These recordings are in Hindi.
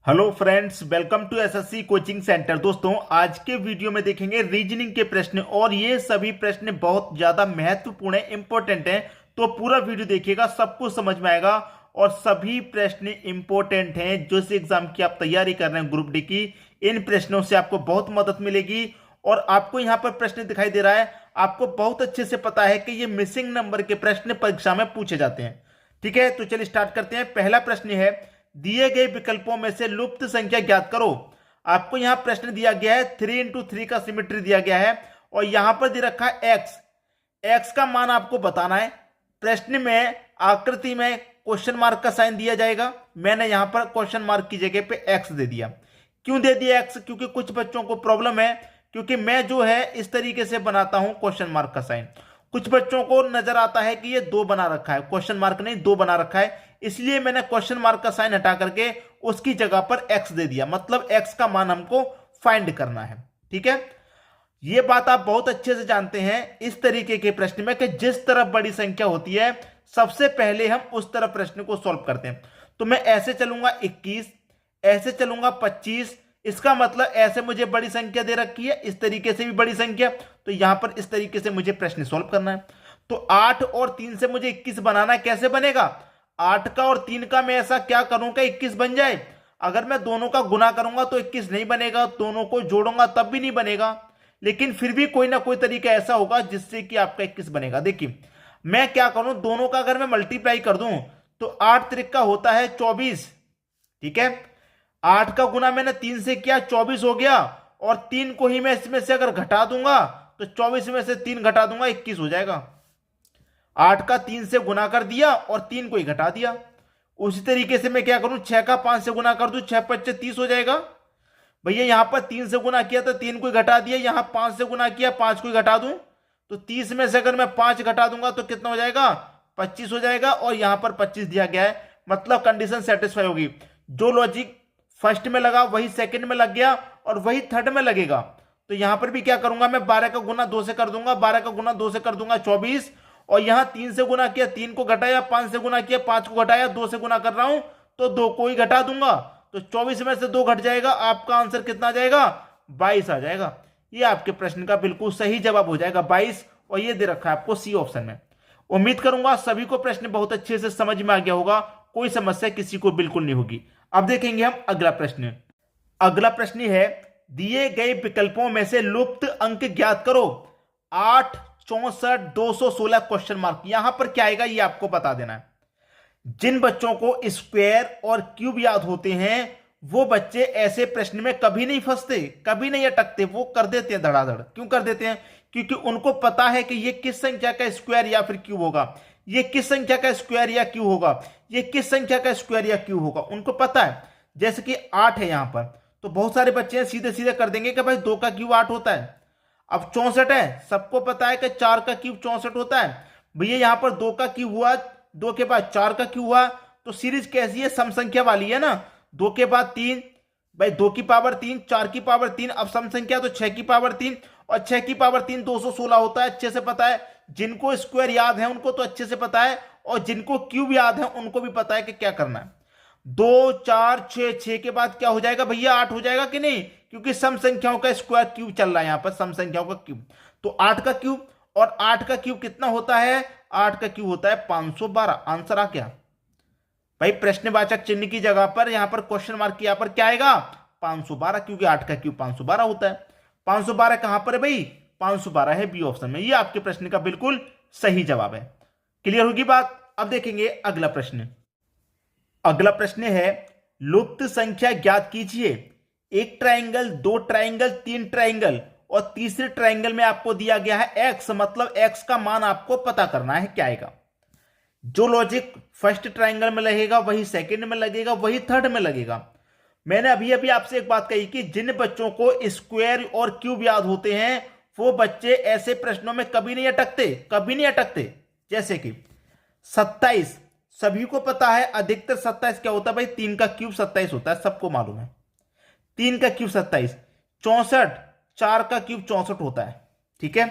Hello friends, welcome to SSC coaching centre. दोस्तों, आज के वीडियो में देखेंगे रीजनिंग के प्रश्न और ये सभी प्रश्न बहुत ज्यादा महत्वपूर्ण है, इंपॉर्टेंट है। तो पूरा वीडियो देखिएगा, सब कुछ समझ में आएगा और सभी प्रश्न इंपॉर्टेंट हैं। जो इस एग्जाम की आप तैयारी कर रहे हैं ग्रुप डी की, इन प्रश्नों से आपको बहुत मदद मिलेगी। और आपको यहाँ पर प्रश्न दिखाई दे रहा है, आपको बहुत अच्छे से पता है कि ये मिसिंग नंबर के प्रश्न परीक्षा में पूछे जाते हैं। ठीक है, तो चलिए स्टार्ट करते हैं। पहला प्रश्न है, दिए गए विकल्पों में से लुप्त संख्या ज्ञात करो। आपको यहां प्रश्न दिया गया है, 3 इंटू 3 का सिमेट्री दिया गया है और यहां पर दे रखा है एक्स। एक्स का मान आपको बताना है। प्रश्न में आकृति में क्वेश्चन मार्क का साइन दिया जाएगा। मैंने यहां पर क्वेश्चन मार्क की जगह पे एक्स दे दिया। क्यों दे दिया एक्स? क्योंकि कुछ बच्चों को प्रॉब्लम है, क्योंकि मैं जो है इस तरीके से बनाता हूं क्वेश्चन मार्क का साइन। कुछ बच्चों को नजर आता है कि ये 2 बना रखा है, क्वेश्चन मार्क नहीं 2 बना रखा है, इसलिए मैंने क्वेश्चन मार्क का साइन हटा करके उसकी जगह पर एक्स दे दिया। मतलब एक्स का मान हमको फाइंड करना है। ठीक है, यह बात आप बहुत अच्छे से जानते हैं इस तरीके के प्रश्न में कि जिस तरफ बड़ी संख्या होती है सबसे पहले हम उस तरफ प्रश्न को सॉल्व करते हैं। तो मैं ऐसे चलूंगा 21, ऐसे चलूंगा 25, इसका मतलब ऐसे मुझे बड़ी संख्या दे रखी है, इस तरीके से भी बड़ी संख्या, तो यहां पर इस तरीके से मुझे प्रश्न सॉल्व करना है। तो 8 और 3 से मुझे 21 बनाना है। कैसे बनेगा? 8 का और 3 का मैं ऐसा क्या करूं कि 21 बन जाए। अगर मैं दोनों का गुना करूंगा तो 21 नहीं बनेगा, दोनों को जोड़ूंगा तब भी नहीं बनेगा। लेकिन फिर भी कोई ना कोई तरीका ऐसा होगा जिससे कि आपका 21 बनेगा। देखिए, मैं क्या करूं, दोनों का अगर मैं मल्टीप्लाई कर दूं तो 8 त्रिक होता है 24। ठीक है, 8 का गुना मैंने 3 से किया, 24 हो गया। और 3 को ही मैं इसमें से अगर घटा दूंगा तो 24 में से 3 घटा दूंगा, 21 हो जाएगा। 8 का 3 से गुना कर दिया और 3 को ही घटा दिया। उसी तरीके से मैं क्या करूं, 6 का 5 से गुना कर दूं, 6 5 30 हो जाएगा। भैया यहां पर 3 से गुना किया तो 3 को ही घटा दिया, यहां 5 से गुना किया 5 को ही घटा दूं, तो 30 में से अगर मैं 5 घटा दूंगा तो कितना हो जाएगा, 25 हो जाएगा। और यहां पर 25 दिया गया है, मतलब कंडीशन सेटिस्फाई होगी। जो लॉजिक फर्स्ट में लगा वही सेकंड में लग गया और वही थर्ड में लगेगा। तो यहां पर भी क्या करूंगा, मैं 12 का गुना 2 से कर दूंगा, 12 का गुना 2 से कर दूंगा 24। और यहां 3 से गुना किया, 3 को घटाया, 5 से गुना किया, 5 को घटाया, 2 से गुना कर रहा हूं तो 2 को ही घटा दूंगा। तो 24 में से 2 घट जाएगा, आपका आंसर कितना आ जाएगा, 22 आ जाएगा। ये आपके प्रश्न का बिल्कुल सही जवाब हो जाएगा 22। और ये दे रखा है आपको सी ऑप्शन में। उम्मीद करूंगा सभी को प्रश्न बहुत अच्छे से समझ में आ गया होगा, कोई समस्या किसी को बिल्कुल नहीं होगी। अब देखेंगे हम अगला प्रश्न। अगला प्रश्न है, दिए गए विकल्पों में से लुप्त अंक ज्ञात करो। 8, 64, 216 क्वेश्चन मार्क। यहां पर क्या आएगा ये आपको बता देना है। जिन बच्चों को स्क्वायर और क्यूब याद होते हैं वो बच्चे ऐसे प्रश्न में कभी नहीं फंसते, कभी नहीं अटकते, वो कर देते हैं धड़ाधड़। क्यों कर देते हैं? क्योंकि उनको पता है कि ये किस संख्या का स्क्वायर या फिर क्यूब होगा, ये किस संख्या का स्क्वायर या क्यूब होगा, ये किस संख्या का स्क्वायर या क्यूब होगा, उनको पता है। जैसे कि 8 है यहां पर, तो बहुत सारे बच्चे सीधे सीधे कर देंगे कि भाई 2 का क्यूब 8 होता है। अब 64 है, सबको पता है कि 4 का क्यूब 64 होता है। भैया यहां पर 2 का क्यूब हुआ, 2 के बाद 4 का क्यूब हुआ, तो सीरीज कैसी है, सम संख्या वाली है ना। 2 के बाद 3, भाई 2 की पावर 3, 4 की पावर 3, अब सम संख्या तो 6 की पावर 3, और 6 की पावर 3 216 होता है, अच्छे से पता है। जिनको स्क्वायर याद है उनको तो अच्छे से पता है, और जिनको क्यूब याद है उनको भी पता है कि क्या करना है। 2 4 6, 6 के बाद क्या हो जाएगा भैया, 8 हो जाएगा कि नहीं, क्योंकि सम संख्याओं का स्क्वायर क्यूब चल रहा है यहां पर, सम संख्याओं का क्यूब। तो 8 का क्यूब, और 8 का क्यूब कितना होता है, 8 का क्यूब होता है 512। आंसर आ गया भाई, प्रश्नवाचक चिन्ह की जगह पर यहां पर क्वेश्चन मार्क यहां पर क्या आएगा, 512, क्योंकि 8 का क्यूब 512 होता है। 512 कहां पर है भाई, 512 है बी ऑप्शन में। ये आपके प्रश्न का बिल्कुल सही जवाब है। क्लियर होगी बात? अब देखेंगे अगला प्रश्न। अगला प्रश्न है, लुप्त संख्या ज्ञात कीजिए। एक ट्राइंगल, 2 ट्राइंगल, 3 ट्राइंगल, और तीसरे ट्राइंगल में आपको दिया गया है एक्स, मतलब एक्स का मान आपको पता करना है क्या आएगा। जो लॉजिक फर्स्ट ट्राइंगल में लगेगा वही सेकंड में लगेगा, वही थर्ड में लगेगा। मैंने अभी अभी आपसे एक बात कही कि जिन बच्चों को स्क्वायर और क्यूब याद होते हैं वो बच्चे ऐसे प्रश्नों में कभी नहीं अटकते, कभी नहीं अटकते। जैसे कि 27, सभी को पता है अधिकतर 27 क्या होता है भाई, 3 का क्यूब 27 होता है, सबको मालूम है। 3 का क्यूब 27। 64, 4 का क्यूब 64 होता है। ठीक है,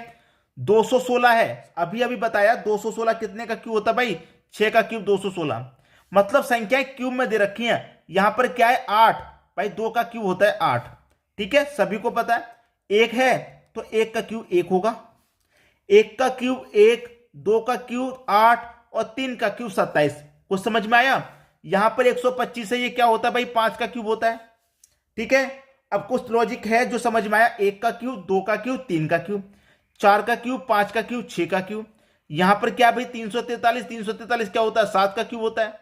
216 है, अभी अभी बताया 216 कितने का क्यूब होता है भाई, 6 का क्यूब 216। मतलब संख्याएं क्यूब में दे रखी हैं। यहां पर क्या है, 8, भाई 2 का क्यूब होता है 8। ठीक है, सभी को पता है। 1 है तो 1 का क्यूब 1 होगा, 1 का क्यूब 1, 2 का क्यूब 8 और 3 का क्यूब 27। कुछ समझ में आया? यहां पर 125 है, ये क्या होता है भाई 5 का क्यूब होता है। ठीक है, अब कुछ लॉजिक है जो समझ में आया। 1 का क्यूब, 2 का क्यूब, 3 का क्यूब, 4 का क्यूब, 5 का क्यूब, 6 का क्यूब। यहां पर क्या भाई 343, 343 क्या होता है 7 का क्यूब होता है।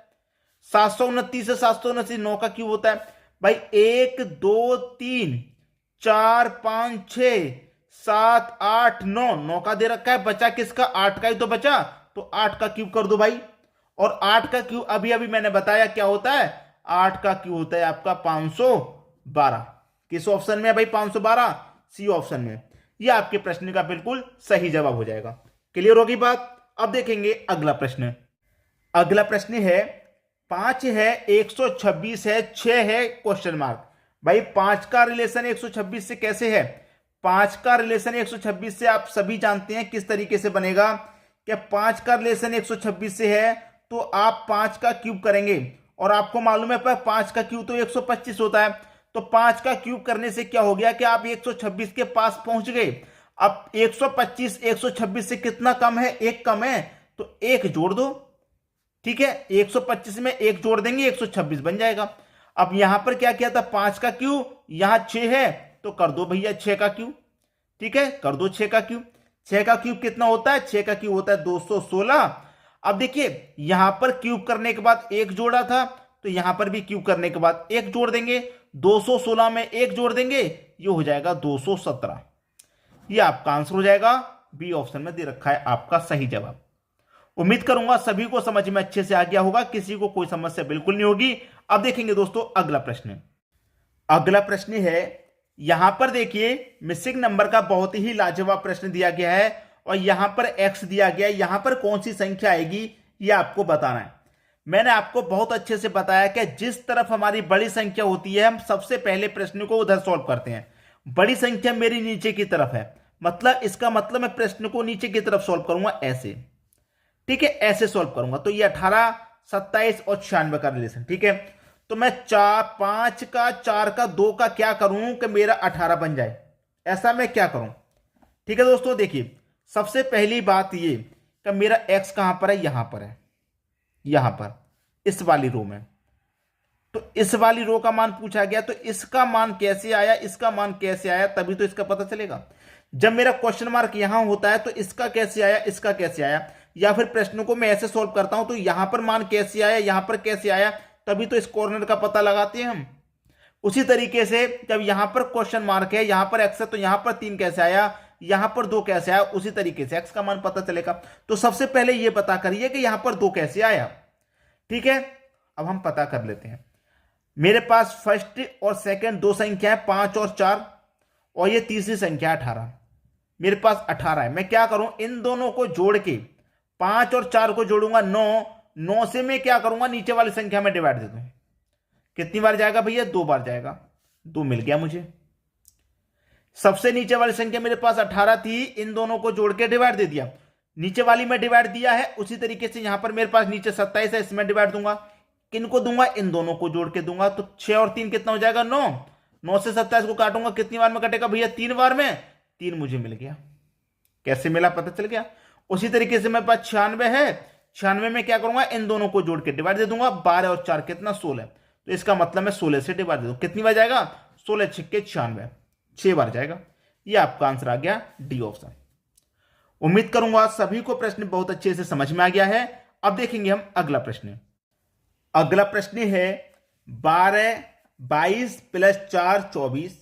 729 से 729 9 का क्यूब होता है। भाई 1 2 3 4 5 6 7 8 9, 9 का दे रखा है, बचा किसका 8 का ही तो बचा, तो 8 का क्यूब कर दो भाई। और 8 का क्यूब अभी अभी मैंने बताया क्या होता है, 8 का क्यूब होता है आपका 512। किस ऑप्शन में है भाई 512? सी ऑप्शन में। यह आपके प्रश्न का बिल्कुल सही जवाब हो जाएगा। क्लियर होगी बात? अब देखेंगे अगला प्रश्न। अगला प्रश्न है 5 है, 126 है, 6 है क्वेश्चन मार्क। भाई 5 का रिलेशन 126 से कैसे है? 5 का रिलेशन 126 से आप सभी जानते हैं किस तरीके से बनेगा। क्या 5 का रिलेशन 126 से है तो आप 5 का क्यूब करेंगे, और आपको मालूम है 5 का क्यूब तो 125 होता है। तो 5 का क्यूब करने से क्या हो गया कि आप 126 के पास पहुंच गए। अब 125 126 से कितना कम है? 1 कम है, तो 1 जोड़ दो। ठीक है, 125 में 1 जोड़ देंगे 126 बन जाएगा। अब यहां पर क्या किया था 5 का क्यूब, यहां 6 है तो कर दो भैया 6 का क्यूब। ठीक है, कर दो 6 का क्यूब। 6 का क्यूब कितना होता है? 6 का क्यूब होता है 216। अब देखिए यहां पर क्यूब करने के बाद 1 जोड़ा था, तो यहां पर भी क्यूब करने के बाद 1 जोड़ देंगे, 216 में 1 जोड़ देंगे, ये हो जाएगा 217। ये आपका आंसर हो जाएगा। बी ऑप्शन में दे रखा है आपका सही जवाब। उम्मीद करूंगा सभी को समझ में अच्छे से आ गया होगा, किसी को कोई समस्या बिल्कुल नहीं होगी। अब देखेंगे दोस्तों अगला प्रश्न। अगला प्रश्न है, यहां पर देखिए मिसिंग नंबर का बहुत ही लाजवाब प्रश्न दिया गया है, और यहां पर x दिया गया है। यहां पर कौन सी संख्या आएगी ये आपको बताना है। मैंने आपको बहुत अच्छे से बताया कि जिस तरफ हमारी बड़ी संख्या होती है हम सबसे पहले प्रश्न को उधर सॉल्व करते हैं। बड़ी संख्या मेरी नीचे की तरफ है, मतलब इसका मतलब मैं प्रश्न को नीचे की तरफ सॉल्व करूंगा ऐसे। ठीक है, ऐसे सॉल्व करूंगा। तो ये 18, 27 और 96 का रिलेशन। ठीक है, तो मैं 5 का 4 का 2 का क्या करूं कि मेरा 18 बन जाए, ऐसा मैं क्या करूं। ठीक है दोस्तों, देखिए सबसे पहली बात ये कि मेरा x कहां पर है, यहां पर है, यहां पर इस वाली रो में। तो इस वाली रो का मान पूछा गया, तो इसका मान कैसे आया, इसका मान कैसे आया, तभी तो इसका पता चलेगा। जब मेरा क्वेश्चन मार्क यहां होता है तो इसका कैसे आया, इसका कैसे आया, या फिर प्रश्न को मैं ऐसे सॉल्व करता हूं तो यहां पर मान कैसे आया, यहां पर कैसे आया, तभी तो इस कॉर्नर का पता लगाते हैं हम। उसी तरीके से जब यहां पर क्वेश्चन मार्क है, यहां पर एक्स है, तो यहां पर 3 कैसे आया, यहां पर 2 कैसे आया, उसी तरीके से एक्स का मान पता चलेगा। तो सबसे पहले यह पता करिए कि यहां पर 2 कैसे आया। ठीक है, अब हम पता कर लेते हैं। मेरे पास फर्स्ट और सेकंड 2 संख्या है 5 और 4, और ये तीसरी संख्या 18। मेरे पास 18 है। मैं क्या करूं, इन दोनों को जोड़ के 5 और 4 को जोड़ूंगा 9, 9 से मैं क्या करूंगा नीचे वाली संख्या में डिवाइड दे दूं। कितनी बार जाएगा भैया, 2 बार जाएगा। 2 मिल गया मुझे। सबसे नीचे वाली संख्या मेरे पास 18 थी, इन दोनों को जोड़ के डिवाइड दे दिया, नीचे वाली में डिवाइड दिया है। उसी तरीके से यहां पर मेरे पास नीचे 27 है, इसमें डिवाइड दूंगा। किन को दूंगा, इन दोनों को जोड़ के दूंगा। तो 6 और 3 कितना हो जाएगा, 9। 9 से 27 को काटूंगा, कितनी बार में कटेगा भैया, 3 बार में। 3 मुझे मिल गया। कैसे मिला पता चल गया। उसी तरीके से मेरे पास 96 है, 96 में क्या करूंगा, इन दोनों को जोड़ के डिवाइड दे दूंगा। 12 और 4 कितना, 16। तो इसका मतलब मैं 16 से डिवाइड दे दूं, कितनी बार जाएगा, 16 छिक्के 96, 6 बार जाएगा। ये आपका आंसर आ गया, डी ऑप्शन। उम्मीद करूंगा सभी को प्रश्न बहुत अच्छे से समझ में आ गया है। अब देखेंगे हम अगला प्रश्न। अगला प्रश्न है 12 22 प्लस 4 24।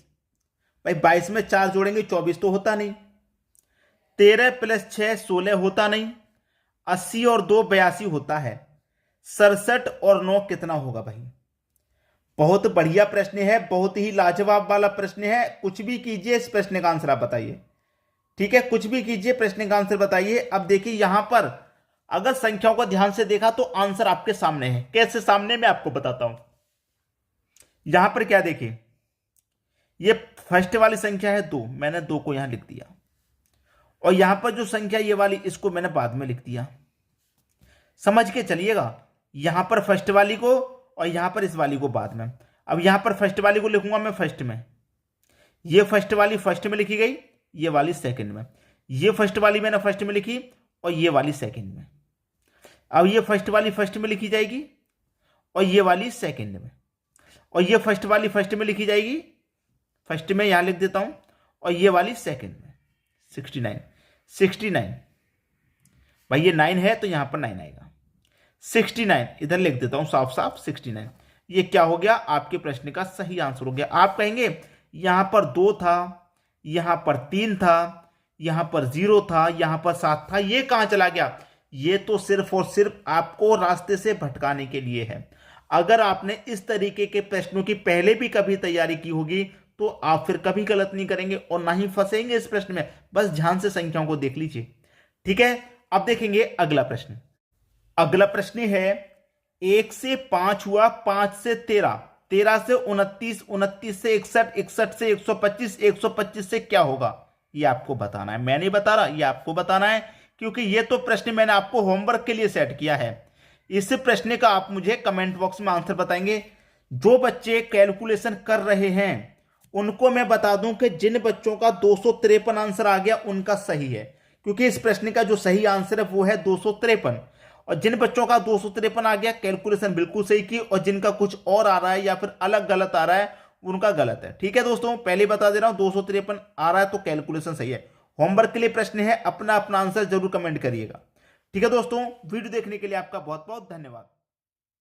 भाई 22 में 4 जोड़ेंगे 24 तो होता नहीं। 13 प्लस 6 16 होता नहीं। 80 और 2 82 होता है। 67 और 9 कितना होगा भाई। बहुत बढ़िया प्रश्न है, बहुत ही लाजवाब वाला प्रश्न है। कुछ भी कीजिए, इस प्रश्न का आंसर आप बताइए। ठीक है, कुछ भी कीजिए, प्रश्न का आंसर बताइए। अब देखिए यहां पर अगर संख्याओं को ध्यान से देखा तो आंसर आपके सामने है। कैसे सामने, मैं आपको बताता हूं। यहां पर क्या देखिए, ये फर्स्ट वाली संख्या है 2, मैंने 2 को यहां लिख दिया, और यहां पर जो संख्या ये वाली, इसको मैंने बाद में लिख दिया। समझ के चलिएगा, यहां पर फर्स्ट वाली को और यहां पर इस वाली को बाद में। अब यहां पर फर्स्ट वाली को लिखूंगा मैं फर्स्ट में, ये फर्स्ट वाली फर्स्ट में लिखी गई, ये वाली सेकंड में, ये फर्स्ट वाली मैंने फर्स्ट में लिखी और ये वाली सेकंड में। अब ये फर्स्ट वाली फर्स्ट में लिखी जाएगी और ये वाली सेकंड में, और ये फर्स्ट वाली फर्स्ट में लिखी जाएगी, फर्स्ट में यहां लिख देता हूं, और ये वाली सेकंड में। 69 69 भाई ये 9 है तो यहां पर 9 आएगा। 69 इधर लिख देता हूं साफ साफ 69। ये क्या हो गया, आपके प्रश्न का सही आंसर हो गया। आप कहेंगे यहां पर 2 था, यहां पर 3 था, यहां पर 0 था, यहां पर 7 था, ये कहां चला गया? ये तो सिर्फ और सिर्फ आपको रास्ते से भटकाने के लिए है। अगर आपने इस तरीके के प्रश्नों की पहले भी कभी तैयारी की होगी तो आप फिर कभी गलत नहीं करेंगे और ना ही फंसेंगे इस प्रश्न में। बस ध्यान से संख्याओं को देख लीजिए, ठीक है। अब देखेंगे अगला प्रश्न। अगला प्रश्न है 1 से 5 हुआ, 5 से 13, 13 से 29, 29 से 61, 61 से 125, 125 से क्या होगा? ये आपको बताना है, मैं नहीं बता रहा, ये आपको बताना है, क्योंकि ये तो प्रश्न मैंने आपको होमवर्क के लिए सेट किया है। इस प्रश्न का आप मुझे कमेंट बॉक्स में आंसर बताएंगे। जो बच्चे कैलकुलेशन कर रहे हैं उनको मैं बता दूं कि जिन बच्चों का 253 आंसर आ गया उनका सही है, क्योंकि इस प्रश्न का जो सही आंसर है वो है 253। और जिन बच्चों का 253 आ गया कैलकुलेशन बिल्कुल सही की, और जिनका कुछ और आ रहा है या फिर अलग गलत आ रहा है उनका गलत है। ठीक है दोस्तों, पहले बता दे रहा हूं 253 आ रहा है तो कैलकुलेशन सही है। होमवर्क के लिए प्रश्न है, अपना अपना आंसर जरूर कमेंट करिएगा। ठीक है दोस्तों, वीडियो देखने के लिए आपका बहुत बहुत धन्यवाद।